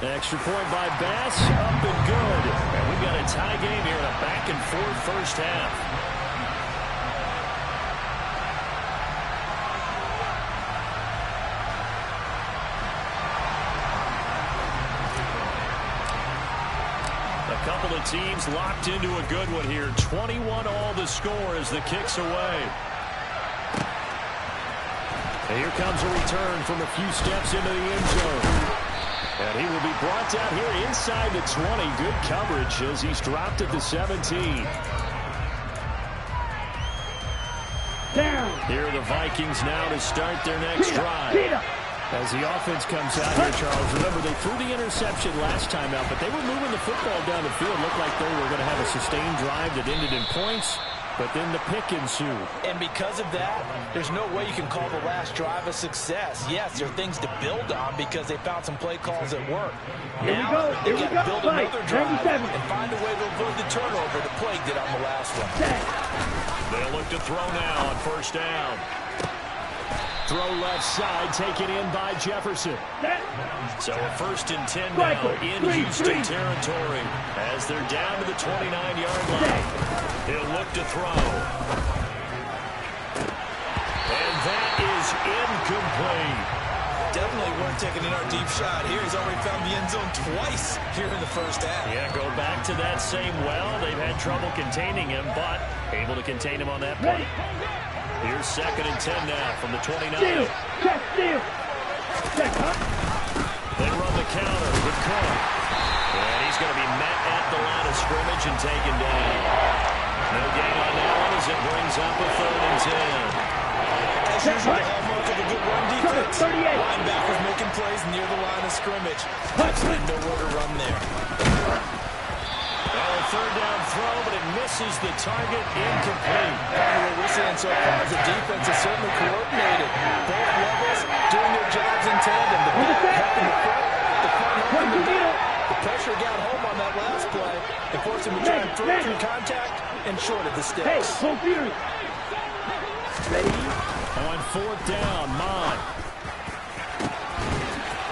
Extra point by Bass, up and good. And we've got a tie game here in a back-and-forth first half. A couple of teams locked into a good one here. 21 all the score as the kick's away. And here comes a return from a few steps into the end zone. And he will be brought down here inside the 20. Good coverage as he's dropped at the 17. Down. Here are the Vikings now to start their next drive. As the offense comes out here, Charles, remember they threw the interception last time out, but they were moving the football down the field. Looked like they were going to have a sustained drive that ended in points. But then the pick ensued. And because of that, there's no way you can call the last drive a success. Yes, there are things to build on because they found some play calls that work. Now, they've got to build another drive and find a way to avoid the turnover that plagued it on the last one. They'll look to throw now on first down. Throw left side, taken in by Jefferson. So a 1st and 10 now in Houston territory as they're down to the 29-yard line. He'll look to throw. And that is incomplete. Definitely weren't taking in our deep shot here. He's already found the end zone twice here in the first half. Yeah, go back to that same well. They've had trouble containing him, but able to contain him on that play. Here's 2nd and 10 now from the 29. Steal. They run the counter with Cook. And he's going to be met at the line of scrimmage and taken down. No gain on that one as it brings up a 3rd and 10. As usual, the hallmark of a good run defense. Linebackers making plays near the line of scrimmage. Absolutely nowhere to run there. Well, a 3rd down throw, but it misses the target, incomplete. And what we're seeing so far is the defense is certainly coordinated. Both levels doing their jobs in tandem. The back helping the front, the front helping the back. The pressure got home on that last play and forced him to try and throw through contact and short of the sticks. Hey, full fury. Ready? On 4th down, Mond.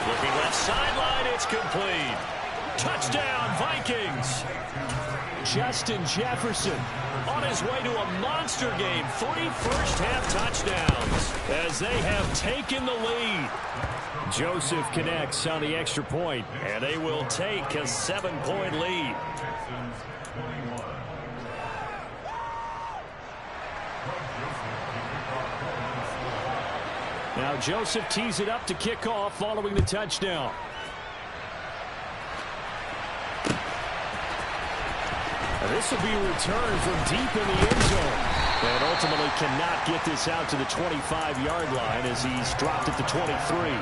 Looking left sideline, it's complete. Touchdown, Vikings. Justin Jefferson on his way to a monster game. 3 first-half touchdowns as they have taken the lead. Joseph connects on the extra point, and they will take a 7-point lead. Now Joseph tees it up to kick off following the touchdown. This will be a return from deep in the end zone. And ultimately cannot get this out to the 25-yard line as he's dropped at the 23.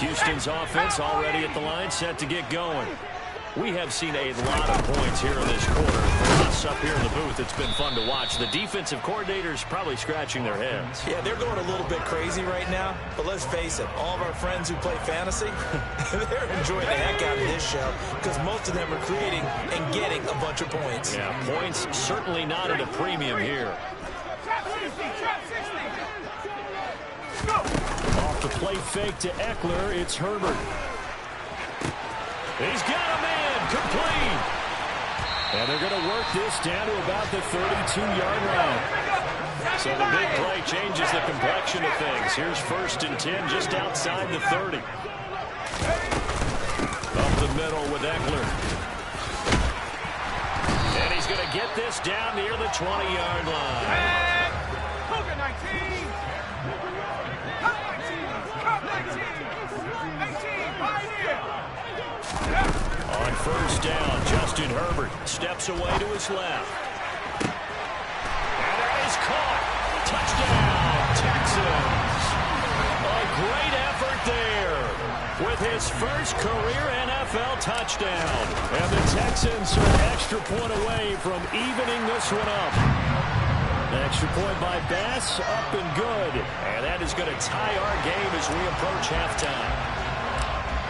Houston's offense already at the line, set to get going. We have seen a lot of points here in this quarter. For us up here in the booth, it's been fun to watch. The defensive coordinators probably scratching their heads. Yeah, they're going a little bit crazy right now. But let's face it, all of our friends who play fantasy, they're enjoying the heck out of this show because most of them are creating and getting a bunch of points. Yeah, points certainly not at a premium here. Off the play fake to Eckler, it's Herbert. He's got a man, complete. And they're going to work this down to about the 32-yard line. So the big play changes the complexion of things. Here's 1st and 10 just outside the 30. Up the middle with Eckler. And he's going to get this down near the 20-yard line. And Cougar 19. Cut 19. 18 right here. On 1st down, Justin Herbert steps away to his left. And that is caught. Touchdown, Texans. A great effort there with his first career NFL touchdown. And the Texans are an extra point away from evening this one up. An extra point by Bass, up and good. And that is going to tie our game as we approach halftime.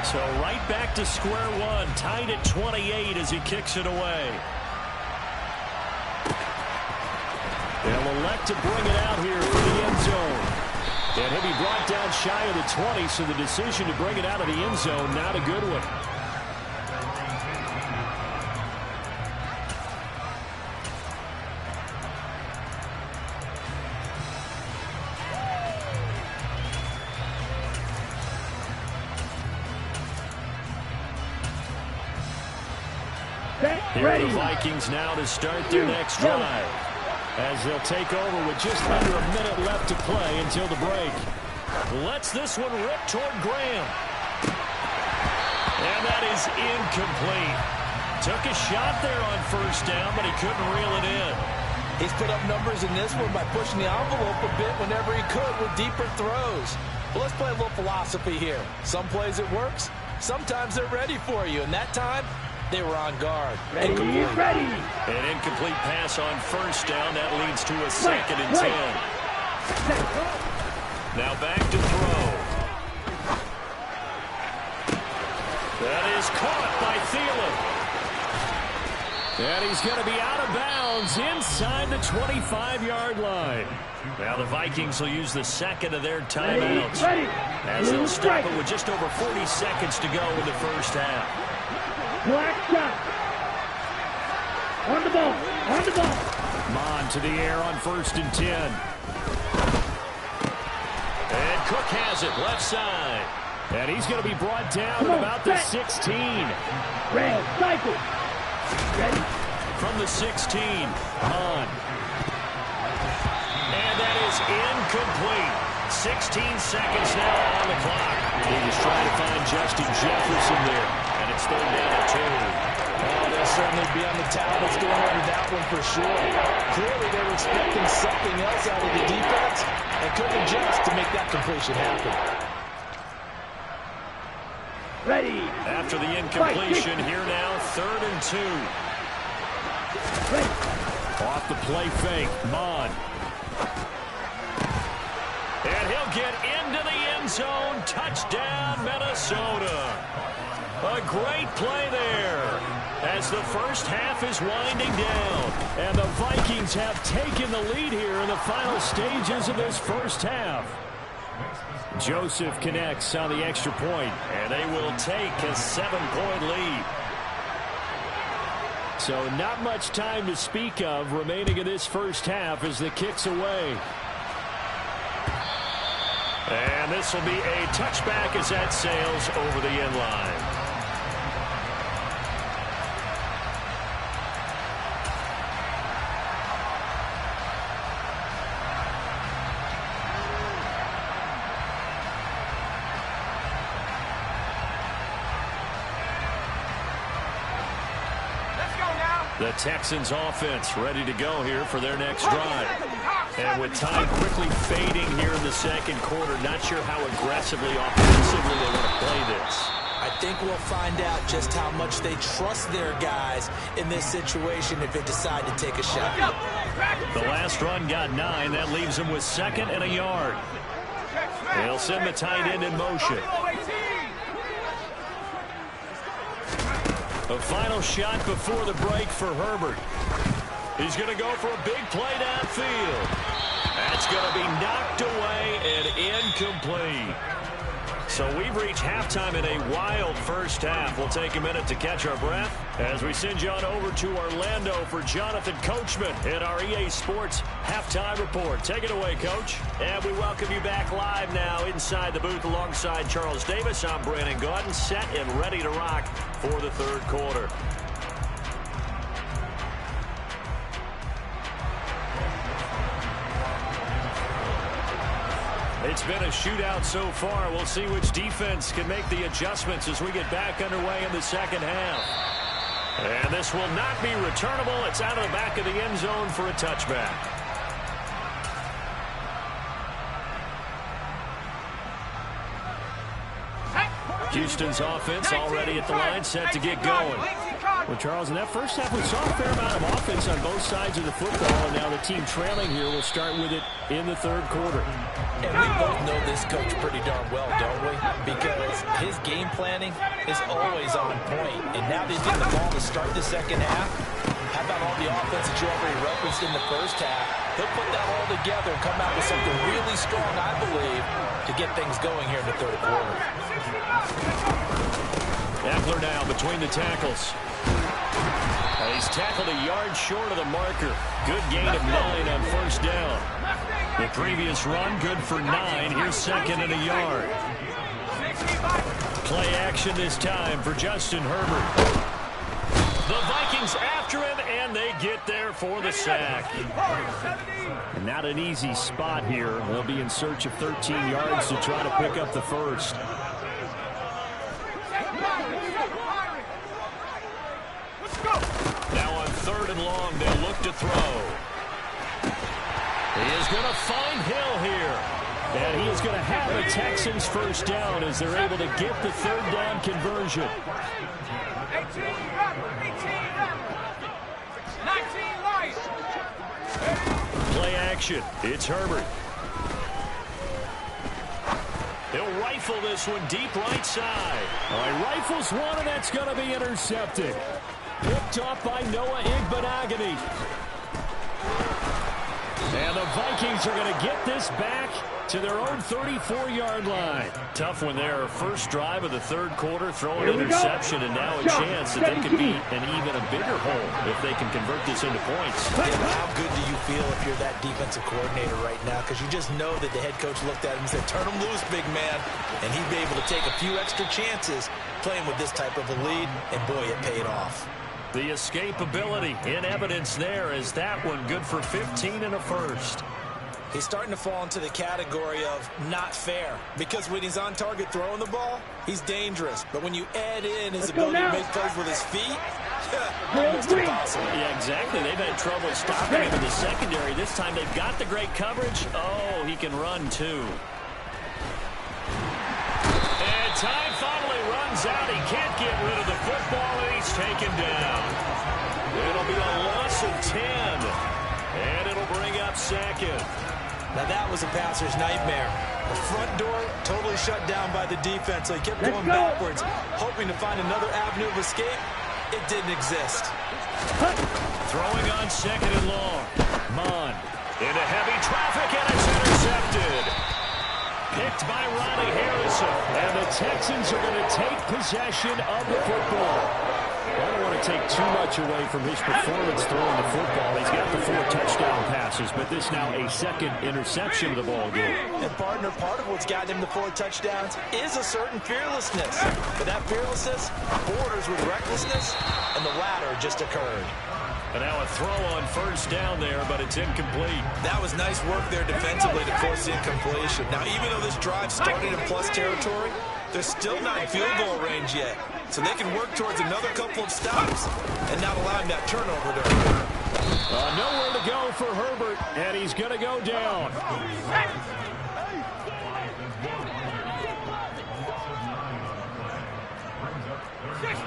So right back to square one, tied at 28 as he kicks it away. They'll elect to bring it out here for the end zone. And he'll be brought down shy of the 20, so the decision to bring it out of the end zone, not a good one. Here are the Vikings now to start their next drive, as they'll take over with just under a minute left to play until the break. Lets this one rip toward Graham. And that is incomplete. Took a shot there on first down, but he couldn't reel it in. He's put up numbers in this one by pushing the envelope a bit whenever he could with deeper throws. But let's play a little philosophy here. Some plays it works, sometimes they're ready for you, and that time they were on guard. Ready. An incomplete pass on first down. That leads to a 2nd and 10. Now back to throw. That is caught by Thielen. And he's going to be out of bounds inside the 25-yard line. Now the Vikings will use the 2nd of their timeouts, as they'll stop it with just over 40 seconds to go in the first half. Black shot. On the ball. Mon to the air on 1st and 10. And Cook has it left side. And he's going to be brought down at about the 16. Red cycle. Ready? From the 16, Mon. And that is incomplete. 16 seconds now on the clock. He was trying to find Justin Jefferson there. And it's 3rd down and 2. Oh, they'll certainly be on the tablets going over that one for sure. Clearly they were expecting something else out of the defense and couldn't adjust to make that completion happen. Ready. After the incompletion, here now, 3rd and 2. Ready. Off the play fake, Mon. And he'll get into the end zone. Touchdown, Minnesota. A great play there as the first half is winding down. And the Vikings have taken the lead here in the final stages of this first half. Joseph connects on the extra point, and they will take a 7-point lead. So not much time to speak of remaining in this first half as the kick's away. And this will be a touchback as that sails over the end line. The Texans offense ready to go here for their next drive. And with time quickly fading here in the 2nd quarter, not sure how aggressively, offensively they want to play this. I think we'll find out just how much they trust their guys in this situation if they decide to take a shot. The last run got 9. That leaves them with 2nd and a yard. They'll send the tight end in motion. A final shot before the break for Herbert. He's going to go for a big play downfield. That's going to be knocked away and incomplete. So we've reached halftime in a wild first half. We'll take a minute to catch our breath as we send you on over to Orlando for Jonathan Coachman in our EA Sports Halftime Report. Take it away, Coach. And we welcome you back live now inside the booth alongside Charles Davis. I'm Brandon Gaudin, set and ready to rock for the 3rd quarter. It's been a shootout so far. We'll see which defense can make the adjustments as we get back underway in the 2nd half. And this will not be returnable. It's out of the back of the end zone for a touchback. Houston's offense already at the line, set to get going. Well, Charles, in that first half, we saw a fair amount of offense on both sides of the football, and now the team trailing here will start with it in the 3rd quarter. And we both know this coach pretty darn well, don't we? Because his game planning is always on point. And now they get the ball to start the 2nd half. How about all the offense that you already referenced in the first half? He'll put that all together and come out with something really strong, I believe, to get things going here in the third quarter. Eckler now between the tackles. He's tackled a yard short of the marker. Good gain of 9 on first down. The previous run, good for 9. Here's second and a yard. Play action this time for Justin Herbert. The Vikings after him, and they get there for the sack. And not an easy spot here. They'll be in search of 13 yards to try to pick up the first. Now on 3rd and long, they'll look to throw. He is going to find Hill here. And he is going to have the Texans first down as they're able to get the 3rd down conversion. 18 light. Play action. It's Herbert. He'll rifle this one deep right side. All right, rifles one, and that's going to be intercepted. Picked off by Noah Igbenogany. And the Vikings are going to get this back to their own 34-yard line. Tough one there. First drive of the 3rd quarter, throwing an interception, and now a chance that they could beat an even a bigger hole if they can convert this into points. Yeah, how good do you feel if you're that defensive coordinator right now? Because you just know that the head coach looked at him and said, turn him loose, big man. And he'd be able to take a few extra chances playing with this type of a lead, and boy, it paid off. The escapability in evidence there as that one good for 15 and a first. He's starting to fall into the category of not fair, because when he's on target throwing the ball, he's dangerous. But when you add in his ability to make plays with his feet, it's impossible. Yeah, exactly. They've had trouble stopping him in the secondary. This time they've got the great coverage. Oh, he can run too. And time finally runs out. He can't get rid of the football, and he's taken down. It'll be a loss of 10, and it'll bring up second. Now that was a passer's nightmare. The front door totally shut down by the defense, so he kept going backwards, hoping to find another avenue of escape. It didn't exist. Throwing on 2nd and long. Mon into heavy traffic, and it's intercepted. Picked by Ronnie Harrison, and the Texans are going to take possession of the football. I don't want to take too much away from his performance throwing the football. He's got the 4 touchdown passes, but this now a 2nd interception of the ball game. And partner, part of what's gotten him the 4 touchdowns is a certain fearlessness. But that fearlessness borders with recklessness, and the latter just occurred. And now a throw on first down there, but it's incomplete. That was nice work there defensively to force the incompletion. Now, even though this drive started in plus territory, they're still not in field goal range yet. So they can work towards another couple of stops and not allowing that turnover to occur. Nowhere to go for Herbert, and he's going to go down. 60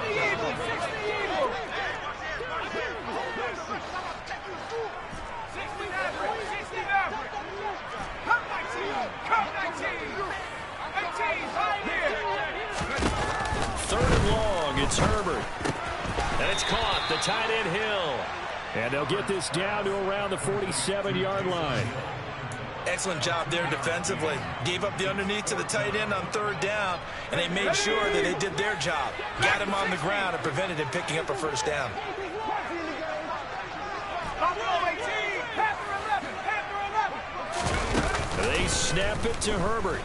Eagles, 60 Eagles. 60 average, 60 average. Come 19, come 19. 18, right here. 3rd and long, it's Herbert. And it's caught, the tight end Hill. And they'll get this down to around the 47-yard line. Excellent job there defensively. Gave up the underneath to the tight end on 3rd down, and they made sure that they did their job. Got him on the ground and prevented him picking up a first down. They snap it to Herbert.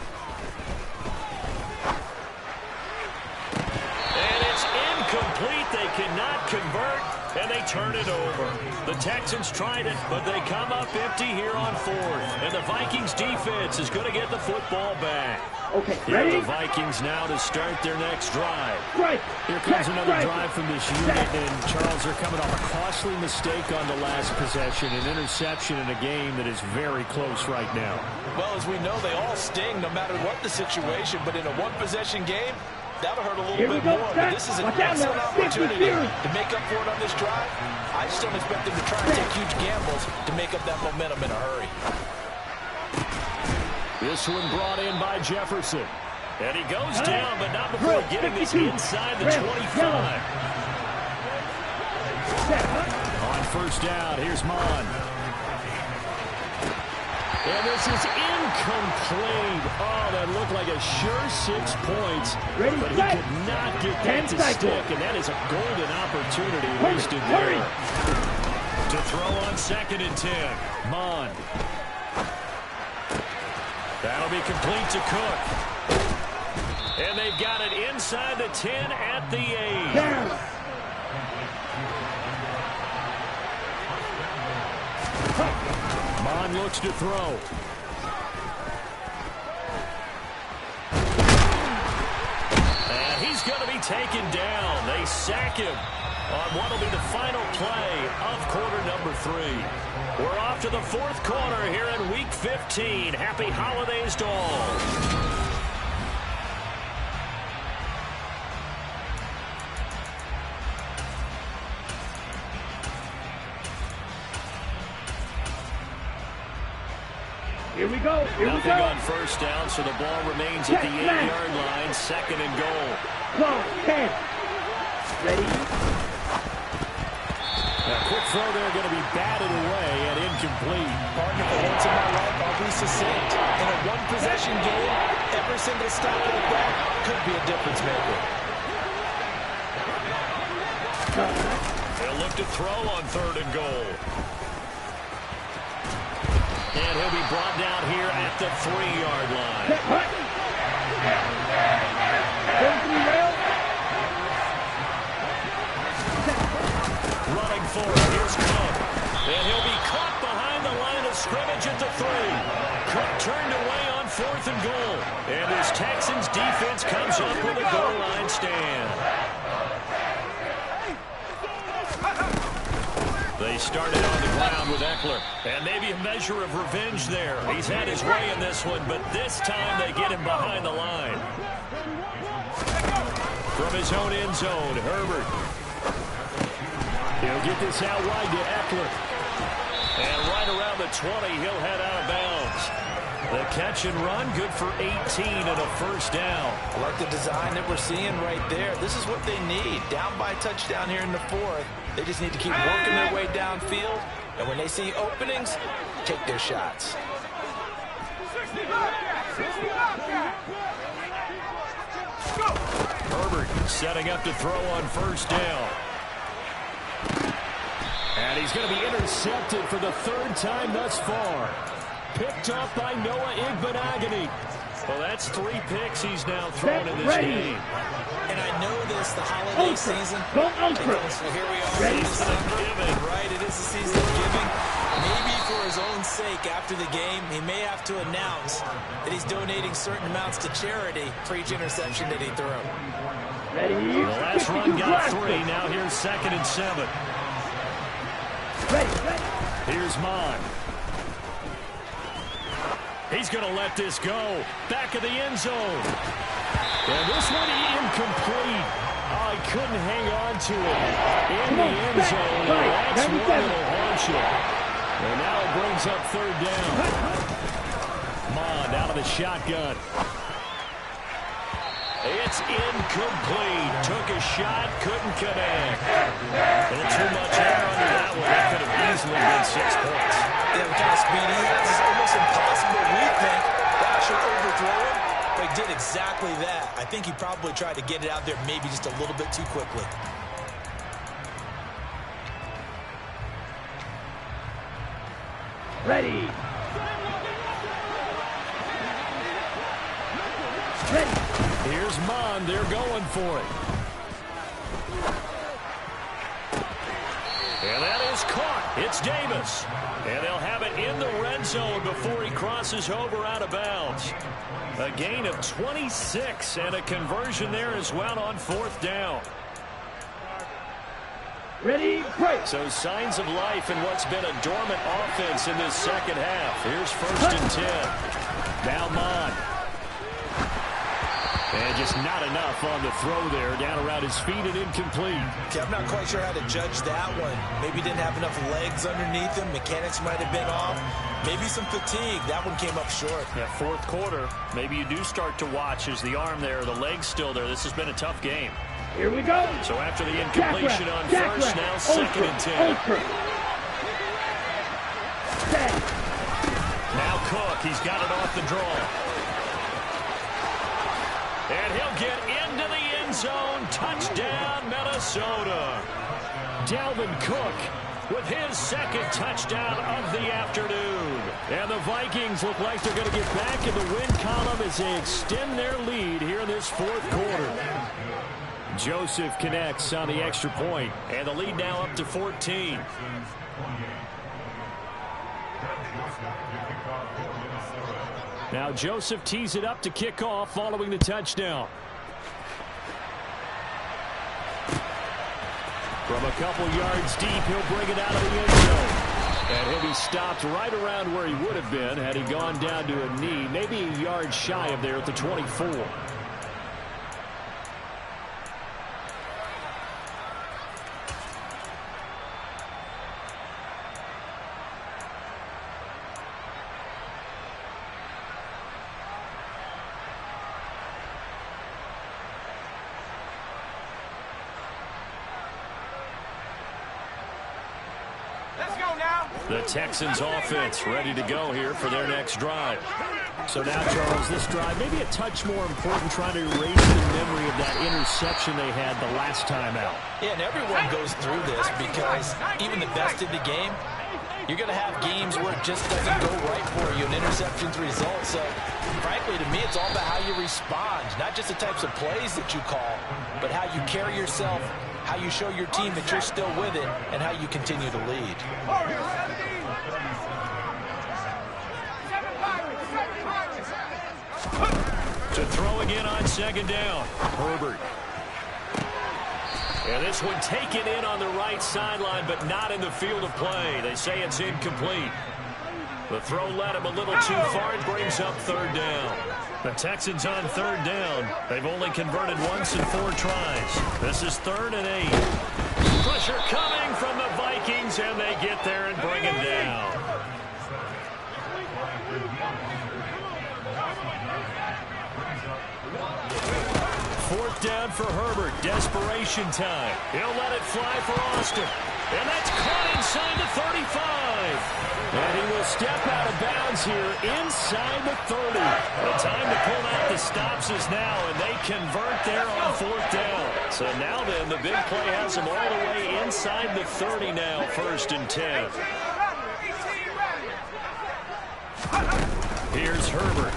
And it's incomplete. They cannot convert, and they turn it over. The Texans tried it, but they come up empty here on 4th. And the Vikings defense is going to get the football back. Okay, Here ready? are the Vikings now to start their next drive. Right. Here comes another drive from this unit, and Charles, they're coming off a costly mistake on the last possession, an interception in a game that is very close right now. Well, as we know, they all sting no matter what the situation, but in a one-possession game, that'll hurt a little bit more. But this is an excellent opportunity to make up for it on this drive. I just don't expect them to try and take huge gambles to make up that momentum in a hurry. This one brought in by Jefferson. And he goes down, but not before getting this inside the 25. On first down. Here's Mon. And this is incomplete. Oh, that looked like a sure 6 points. Ready, but he set. could not get that to stick, and that is a golden opportunity wasted there. To throw on 2nd and 10. Mon. That'll be complete to Cook. And they've got it inside the 10 at the 8. Down. Mon looks to throw. And he's going to be taken down. They sack him on what will be the final play of quarter number 3. We're off to the 4th quarter here in Week 15. Happy holidays to all. Here we go. Here we Nothing go. on first down, so the ball remains at the 8-yard line. 2nd and goal. Close. 10. Ready. A quick throw there, going to be batted away and incomplete. Partner, for once in my life, I'll be succinct. In a one-possession game, every single stop like that could be a difference maker. They'll look to throw on 3rd and goal. And he'll be brought down here at the 3-yard line. Running for it, here's Cook. And he'll be caught behind the line of scrimmage at the 3. Cook turned away on 4th and goal. And his Texans defense comes up with a goal line stand. They started on the ground with Eckler. And maybe a measure of revenge there. He's had his way in this one, but this time they get him behind the line. From his own end zone, Herbert. He'll get this out wide to Eckler. And right around the 20, he'll head out of bounds. The catch and run, good for 18 and a first down. I like the design that we're seeing right there. This is what they need. Down by a touchdown here in the 4th. They just need to keep working their way downfield. And when they see openings, take their shots. 65 back. Go. Herbert setting up to throw on first down. And he's going to be intercepted for the 3rd time thus far. Picked up by Noah Igbenogany. Well, that's 3 picks he's now thrown in this game. And I know this, the holiday season. Go ultra. So here we are. Ready? It's giving, right? It is the season of giving. Maybe for his own sake after the game, he may have to announce that he's donating certain amounts to charity for each interception that he threw. Ready. The last run got 3. Now here's 2nd and 7. Ready. Here's Mon. He's going to let this go. Back of the end zone. And this one incomplete. Oh, he couldn't hang on to it. In the end zone. That's one that'll haunt you. And now it brings up 3rd down. Mon out of the shotgun. It's incomplete. Took a shot, couldn't connect. A little too much air under that one. That could have easily been 6 points. Yeah, the kind of speed he has is almost impossible. We think that should overthrow him, but he did exactly that. I think he probably tried to get it out there maybe just a little bit too quickly. Ready. Ready. Here's Mon. They're going for it. And that is caught. It's Davis. And they'll have it in the red zone before he crosses over out of bounds. A gain of 26 and a conversion there as well on 4th down. Ready, break. So signs of life in what's been a dormant offense in this 2nd half. Here's 1st and 10. Now Mon. And just not enough on the throw there. Down around his feet and incomplete. Okay, I'm not quite sure how to judge that one. Maybe didn't have enough legs underneath him. Mechanics might have been off. Maybe some fatigue. That one came up short. Yeah, 4th quarter. Maybe you do start to watch as the arm there, the leg's still there. This has been a tough game. Here we go. So after the incompletion on Jack first, left. now 2nd and 10. Ultra. Cook. He's got it off the draw. And he'll get into the end zone. Touchdown, Minnesota. Dalvin Cook with his second touchdown of the afternoon. And the Vikings look like they're going to get back in the win column as they extend their lead here in this fourth quarter. Joseph connects on the extra point, and the lead now up to 14. Now Joseph tees it up to kick off following the touchdown. From a couple yards deep, he'll bring it out of the end zone. And he'll be stopped right around where he would have been had he gone down to a knee, maybe a yard shy of there at the 24. The Texans offense ready to go here for their next drive. So now, Charles, this drive maybe a touch more important, trying to erase the memory of that interception they had the last time out. Yeah, and everyone goes through this because even the best in the game, you're going to have games where it just doesn't go right for you, and interceptions result. So, frankly, to me, it's all about how you respond, not just the types of plays that you call, but how you carry yourself, how you show your team that you're still with it, and how you continue to lead. To throw again on second down. Herbert. And this one taken in on the right sideline, but not in the field of play. They say it's incomplete. The throw led him a little too far. It brings up third down. The Texans on third down. They've only converted once in 4 tries. This is 3rd and 8. Pressure coming from the Vikings, and they get there and bring him down. Fourth down for Herbert. Desperation time. He'll let it fly for Austin. And that's caught inside the 35. And he will step out of bounds here inside the 30. The time to pull out the stops is now, and they convert there on 4th down. So now then, the big play has them all the way inside the 30 now, 1st and 10. Here's Herbert.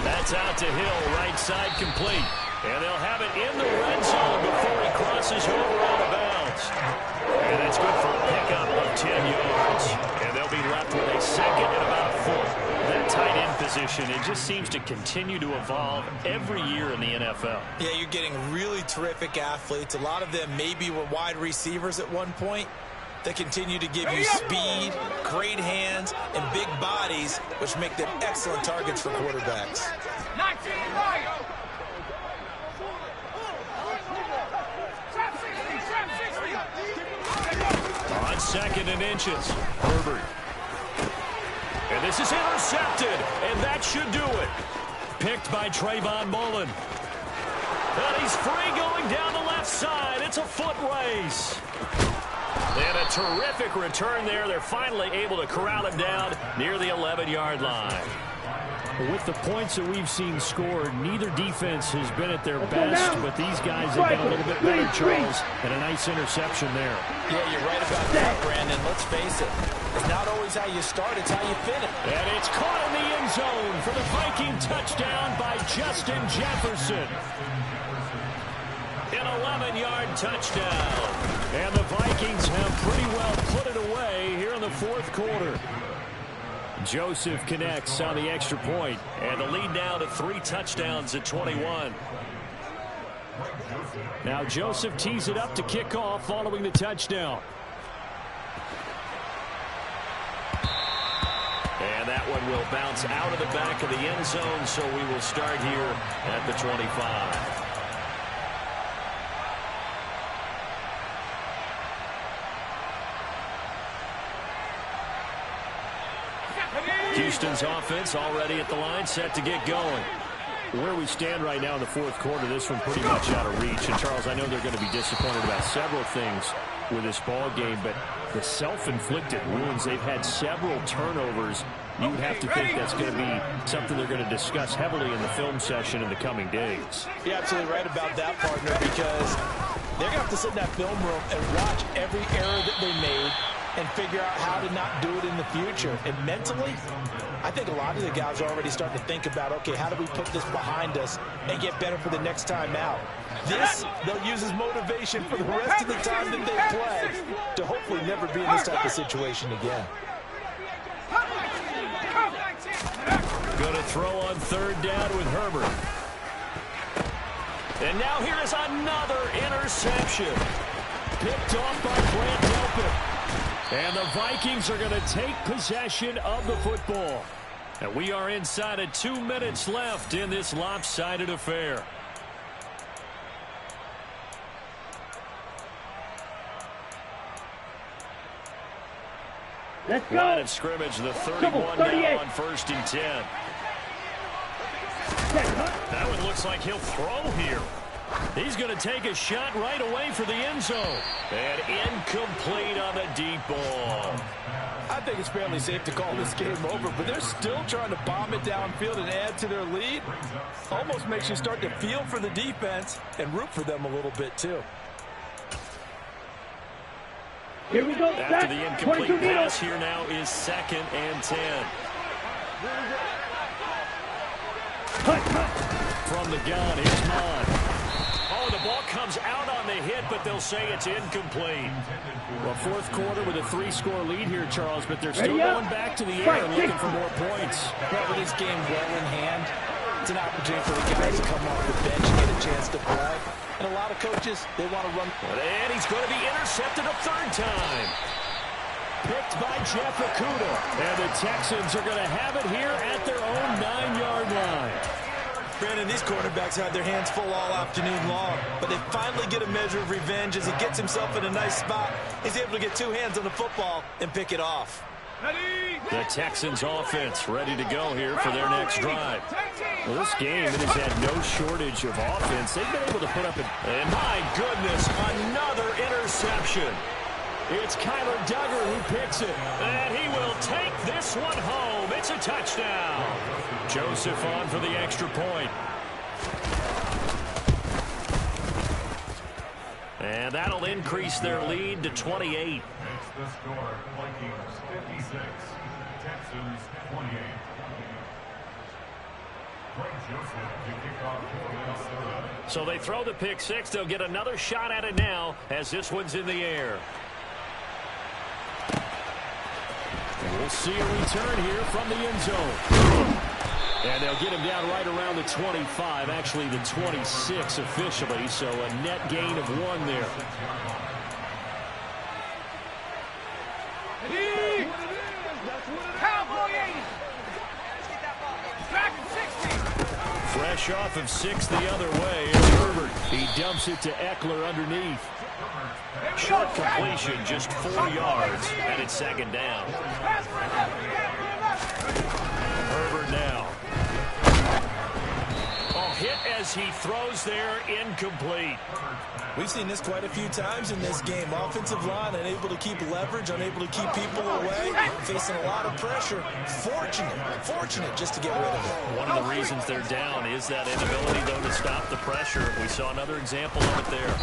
That's out to Hill, right side complete. And they'll have it in the red zone before he crosses over out of bounds. And that's good for a pickup of 10 yards. And they'll be left with a second and about a foot. That tight end position, it just seems to continue to evolve every year in the NFL. Yeah, you're getting really terrific athletes. A lot of them maybe were wide receivers at one point. They continue to give you speed, great hands, and big bodies, which make them excellent targets for quarterbacks. 19 right. On 2nd and inches, Herbert. And this is intercepted, and that should do it. Picked by Trayvon Mullen. And he's free going down the left side. It's a foot race. And a terrific return there. They're finally able to corral him down near the 11-yard line. With the points that we've seen scored, neither defense has been at their best, but these guys have been a little bit better, Charles, and a nice interception there. Yeah, you're right about that, Brandon. Let's face it. It's not always how you start, it's how you finish. And it's caught in the end zone for the Viking touchdown by Justin Jefferson. An 11-yard touchdown. And the Vikings have pretty well put it away here in the 4th quarter. Joseph connects on the extra point, and the lead now to 3 touchdowns at 21. Now Joseph tees it up to kick off following the touchdown. And that one will bounce out of the back of the end zone, so we will start here at the 25. Houston's offense already at the line, set to get going. Where we stand right now in the 4th quarter, this one pretty much out of reach. And, Charles, I know they're going to be disappointed about several things. with this ball game, but the self-inflicted wounds, they've had several turnovers. You'd have to think that's going to be something they're going to discuss heavily in the film session in the coming days. You're absolutely right about that, partner, because they're going to have to sit in that film room and watch every error that they made and figure out how to not do it in the future. And mentally, I think a lot of the guys are already starting to think about, okay, how do we put this behind us and get better for the next time out? This, they'll use as motivation for the rest of the time that they play to hopefully never be in this type of situation again. Going to throw on third down with Herbert. And now here is another interception. Picked off by Grant Delpit. And the Vikings are going to take possession of the football. And we are inside of 2 minutes left in this lopsided affair. Let's go. Line of scrimmage, the 31 now on 1st and 10. That one looks like he'll throw here. He's going to take a shot right away for the end zone. And incomplete on the deep ball. I think it's fairly safe to call this game over, but they're still trying to bomb it downfield and add to their lead. Almost makes you start to feel for the defense and root for them a little bit, too. Here we go. After the incomplete pass, here now is 2nd and 10. From the gun, here's Mon. Oh, the ball comes out on the hit, but they'll say it's incomplete. Well, 4th quarter with a 3-score lead here, Charles, but they're still going back to the air and looking for more points. Yeah, with this game well in hand, it's an opportunity for the guys to come off the bench and get a chance to play. And a lot of coaches, they want to run. And he's going to be intercepted a 3rd time. Picked by Jeff Okudah. And the Texans are going to have it here at their own 9-yard line. Brandon, these quarterbacks had their hands full all afternoon long, but they finally get a measure of revenge as he gets himself in a nice spot. He's able to get 2 hands on the football and pick it off. The Texans offense ready to go here for their next drive. Well, this game, it has had no shortage of offense. They've been able to put up it. And my goodness, another interception. It's Kyler Duggar who picks it. And he will take this one home. It's a touchdown. Joseph on for the extra point. And that'll increase their lead to 28. The score, Vikings 56, Texans 28. So they throw the pick six. They'll get another shot at it now as this one's in the air. And we'll see a return here from the end zone. And they'll get him down right around the 25, actually the 26 officially, so a net gain of 1 there. Fresh off of 6 the other way, it's Herbert. He dumps it to Eckler underneath. Short completion, just 4 yards, and it's 2nd down. Herbert now. Oh, hit as he throws there, incomplete. We've seen this quite a few times in this game. Offensive line unable to keep leverage, unable to keep people away, facing a lot of pressure. Fortunate just to get rid of it. One of the reasons they're down is that inability, though, to stop the pressure. We saw another example of it there.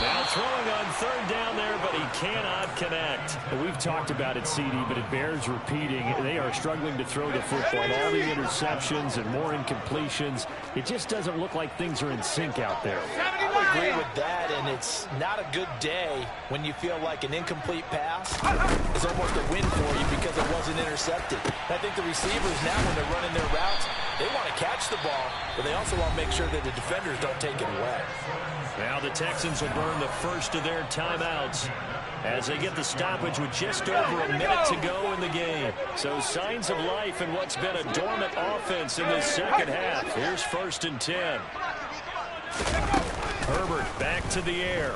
Now throwing on 3rd down there, but he cannot connect. We've talked about it, CD, but it bears repeating. They are struggling to throw the football. All the interceptions and more incompletions. It just doesn't look like things are in sync out there. I would agree with that, and it's not a good day when you feel like an incomplete pass is almost a win for you because it wasn't intercepted. I think the receivers now, when they're running their routes, they want to catch the ball, but they also want to make sure that the defenders don't take it away. Now the Texans will burn the first of their timeouts as they get the stoppage with just over a minute to go in the game. So signs of life in what's been a dormant offense in this second half. Here's 1st and 10. Herbert back to the air.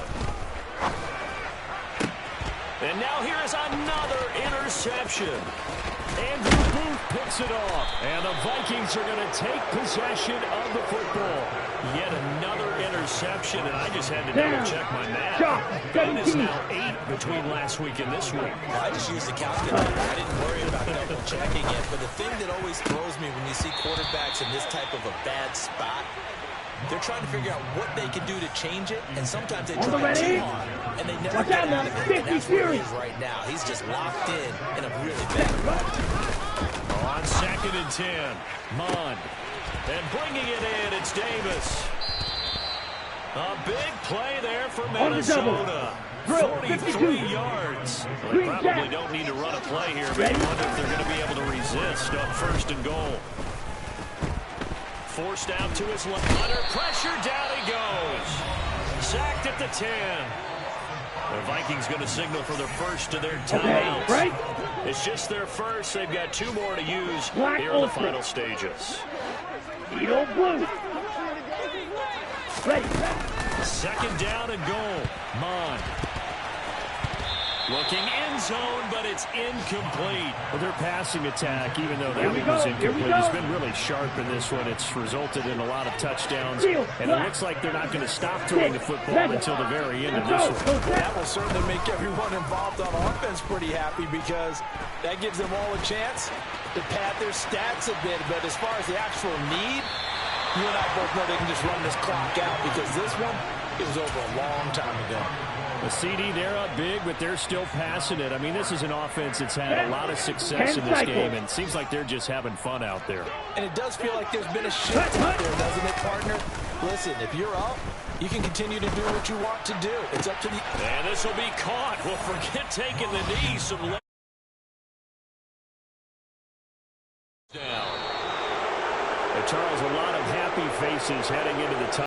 And now here is another interception. Andrew Booth picks it off. And the Vikings are going to take possession of the football. Yet another interception, and I just had to double-check my math. That is now 8 between last week and this week. Well, I just used the calculator. I didn't worry about double-checking it. But the thing that always throws me when you see quarterbacks in this type of a bad spot, they're trying to figure out what they can do to change it, and sometimes they try too hard, and they never get out of it. And that's where he is right now. He's just locked in a really bad rut. On 2nd and 10, Mond. And bringing it in, it's Davis. A big play there for Minnesota. 43 yards. Well, they probably don't need to run a play here, but you wonder if they're going to be able to resist on 1st and goal. Forced out to his left. Under pressure, down he goes. Sacked at the 10. The Vikings going to signal for their first of their timeouts. Right? It's just their first. They've got 2 more to use here in the final stages. Eagle blue. Ready. 2nd down and goal. Mond. Looking end zone, but it's incomplete. Well, their passing attack, even though that one was incomplete, has been really sharp in this one. It's resulted in a lot of touchdowns, and it looks like they're not going to stop throwing the football until the very end of this one. That will certainly make everyone involved on offense pretty happy because that gives them all a chance to pad their stats a bit. But as far as the actual need, you and I both know they can just run this clock out because this one, it was over a long time ago. The CD, they're up big, but they're still passing it. I mean, this is an offense that's had a lot of success in this game, and it seems like they're just having fun out there. And it does feel like there's been a shift out there, doesn't it, partner? Listen, if you're up, you can continue to do what you want to do. It's up to the... And this will be caught. Well, forget taking the knee. Some down. Charles, a lot of happy faces heading into the time.